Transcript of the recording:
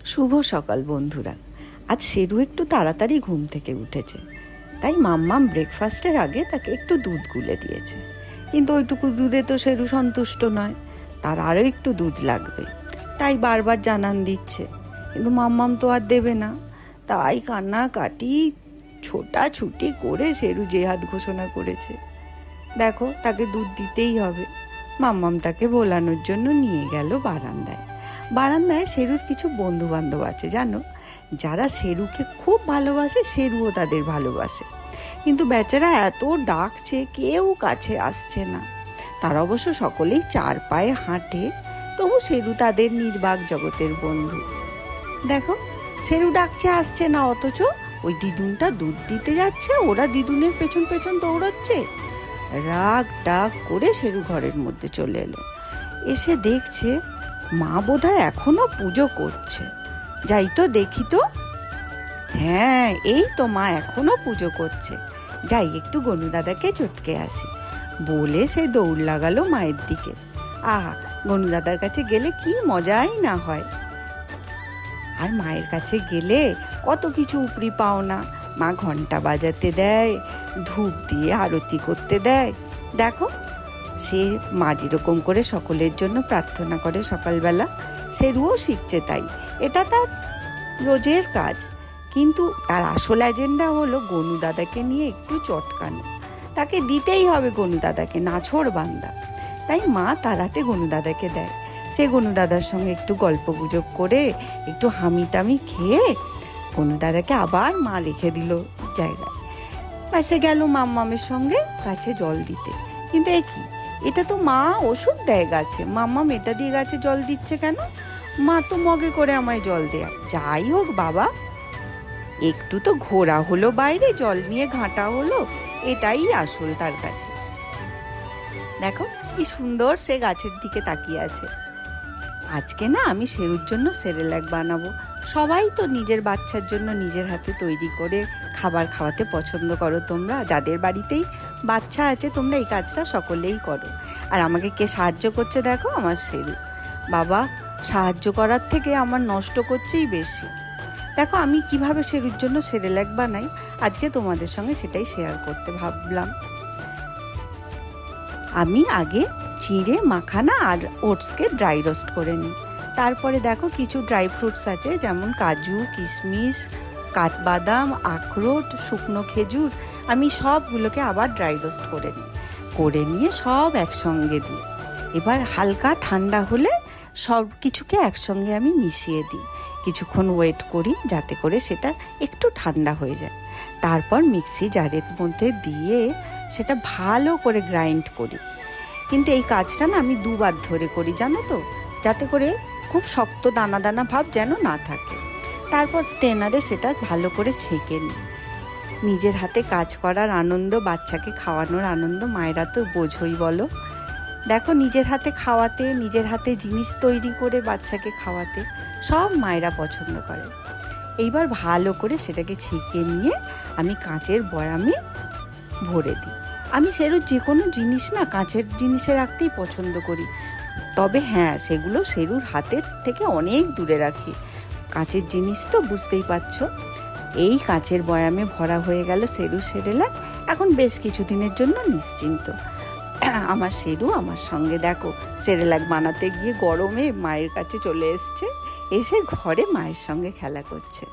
শুভ সকাল বন্ধুরা। আজ শেরু একটু তাড়াতাড়ি ঘুম থেকে উঠেছে, তাই মাম্মাম ব্রেকফাস্টের আগে তাকে একটু দুধ গুলে দিয়েছে। কিন্তু ওইটুকু দুধে তো শেরু সন্তুষ্ট নয়, তার আরও একটু দুধ লাগবে। তাই বারবার জানান দিচ্ছে, কিন্তু মাম্মাম তো আর দেবে না। তাই কান্নাকাটি ছোটাছুটি করে শেরু জেহাদ ঘোষণা করেছে। দেখো, তাকে দুধ দিতেই হবে। মাম্মাম তাকে ভোলানোর জন্য নিয়ে গেল বারান্দায়। বারান্দায় শেরুর কিছু বন্ধু বান্ধব আছে জানো, যারা শেরুকে খুব ভালোবাসে, শেরুও তাদের ভালোবাসে। কিন্তু বেচারা এত ডাকছে, কেউ কাছে আসছে না। তারা অবশ্য সকলেই চার পায়ে হাঁটে, তবু শেরু তাদের নির্বাক জগতের বন্ধু। দেখো, শেরু ডাকছে, আসছে না, অথচ ওই দিদুনটা দুধ দিতে যাচ্ছে, ওরা দিদুনের পেছন পেছন দৌড়চ্ছে। রাগ ডাক করে শেরু ঘরের মধ্যে চলে এলো। এসে দেখছে মা বোধহয় এখনো পুজো করছে। যাই তো দেখি তো। হ্যাঁ, এই তো মা এখনো পুজো করছে। যাই একটু গনু দাদাকে চটকে আসি বলে সে দৌড় লাগালো মায়ের দিকে। আহা, গনু দাদার কাছে গেলে কি মজাই না হয়। আর মায়ের কাছে গেলে কত কিছু উপরি পাওনা। মা ঘন্টা বাজাতে দেয়, ধূপ দিয়ে আরতি করতে দেয়। দেখো, সে মা যেরকম করে সকলের জন্য প্রার্থনা করে সকালবেলা, শেরুও শিখছে তাই। এটা তার রোজের কাজ। কিন্তু তার আসল এজেন্ডা হলো গনু দাদাকে নিয়ে একটু চটকানো। তাকে দিতেই হবে গনু দাদাকে, নাছোড় বান্দা। তাই মা তার হাতে গনু দাদাকে দেয়। সে গনু দাদার সঙ্গে একটু গল্প গুজব করে, একটু হামিটামি খেয়ে গনু দাদাকে আবার মা রেখে দিল জায়গায়। পাশে গেল মাম্মামের সঙ্গে গাছে জল দিতে। কিন্তু এটা তো মা ওষুধ দেয় গাছে, মাম্মাম এটা দিয়ে গাছে জল দিচ্ছে কেন? মা তো মগে করে আমায় জল দেয়া। যাই হোক বাবা, একটু তো ঘোরা হলো বাইরে, জল নিয়ে ঘাঁটা হলো, এটাই আসল তার কাছে। দেখো কি সুন্দর সে গাছের দিকে তাকিয়ে আছে। আজকে না আমি শেরুর জন্য সেরেল্যাক বানাবো। সবাই তো নিজের বাচ্চার জন্য নিজের হাতে তৈরি করে খাবার খাওয়াতে পছন্দ করো তোমরা। যাদের বাড়িতেই বাচ্চা আছে তোমরা এই কাজটা সকলেই করো। আর আমাকে কে সাহায্য করছে দেখো, আমার শেরু। বাবা সাহায্য করার থেকে আমার নষ্ট করছেই বেশি। দেখো আমি কিভাবে শেরুর জন্য সেরেল্যাক বানাই, আজকে তোমাদের সঙ্গে সেটাই শেয়ার করতে ভাবলাম। আমি আগে চিঁড়ে, মাখানা আর ওটসকে ড্রাই রোস্ট করে নিই। তারপরে দেখো কিছু ড্রাই ফ্রুটস আছে, যেমন কাজু, কিশমিশ, কাঠবাদাম, আখরোট, শুকনো খেজুর। আমি সবগুলোকে আবার ড্রাই রোস্ট করে নিয়ে সব একসঙ্গে দিই। এবার হালকা ঠান্ডা হলে সব কিছুকে একসঙ্গে আমি মিশিয়ে দিই। কিছুক্ষণ ওয়েট করি যাতে করে সেটা একটু ঠান্ডা হয়ে যায়। তারপর মিক্সি জারের মধ্যে দিয়ে সেটা ভালো করে গ্রাইন্ড করি। কিন্তু এই কাজটা না আমি দুবার ধরে করি জানো তো, যাতে করে খুব শক্ত দানা দানা ভাব যেন না থাকে। তারপর স্টেনারে সেটা ভালো করে ছেঁকে নিই। নিজের হাতে কাজ করার আনন্দ, বাচ্চাকে খাওয়ানোর আনন্দ মায়েরা তো বোঝোই বলো। দেখো, নিজের হাতে খাওয়াতে, নিজের হাতে জিনিস তৈরি করে বাচ্চাকে খাওয়াতে সব মায়েরা পছন্দ করে। এইবার ভালো করে সেটাকে ছেঁকে নিয়ে আমি কাঁচের বয়ামে ভরে দিই। আমি শেরুর যে কোনো জিনিস না কাঁচের জিনিসে রাখতেই পছন্দ করি। তবে হ্যাঁ, সেগুলো শেরুর হাতের থেকে অনেক দূরে রাখি। কাঁচের জিনিস তো বুঝতেই পারছো। এই কাঁচের বয়ামে ভরা হয়ে গেল শেরুর সেরেল্যাক। এখন বেশ কিছুদিনের জন্য নিশ্চিন্ত। আমার শেরু আমার সঙ্গে দেখো সেরেল্যাক বানাতে গিয়ে গরমে মায়ের কাছে চলে এসছে, এসে ঘরে মায়ের সঙ্গে খেলা করছে।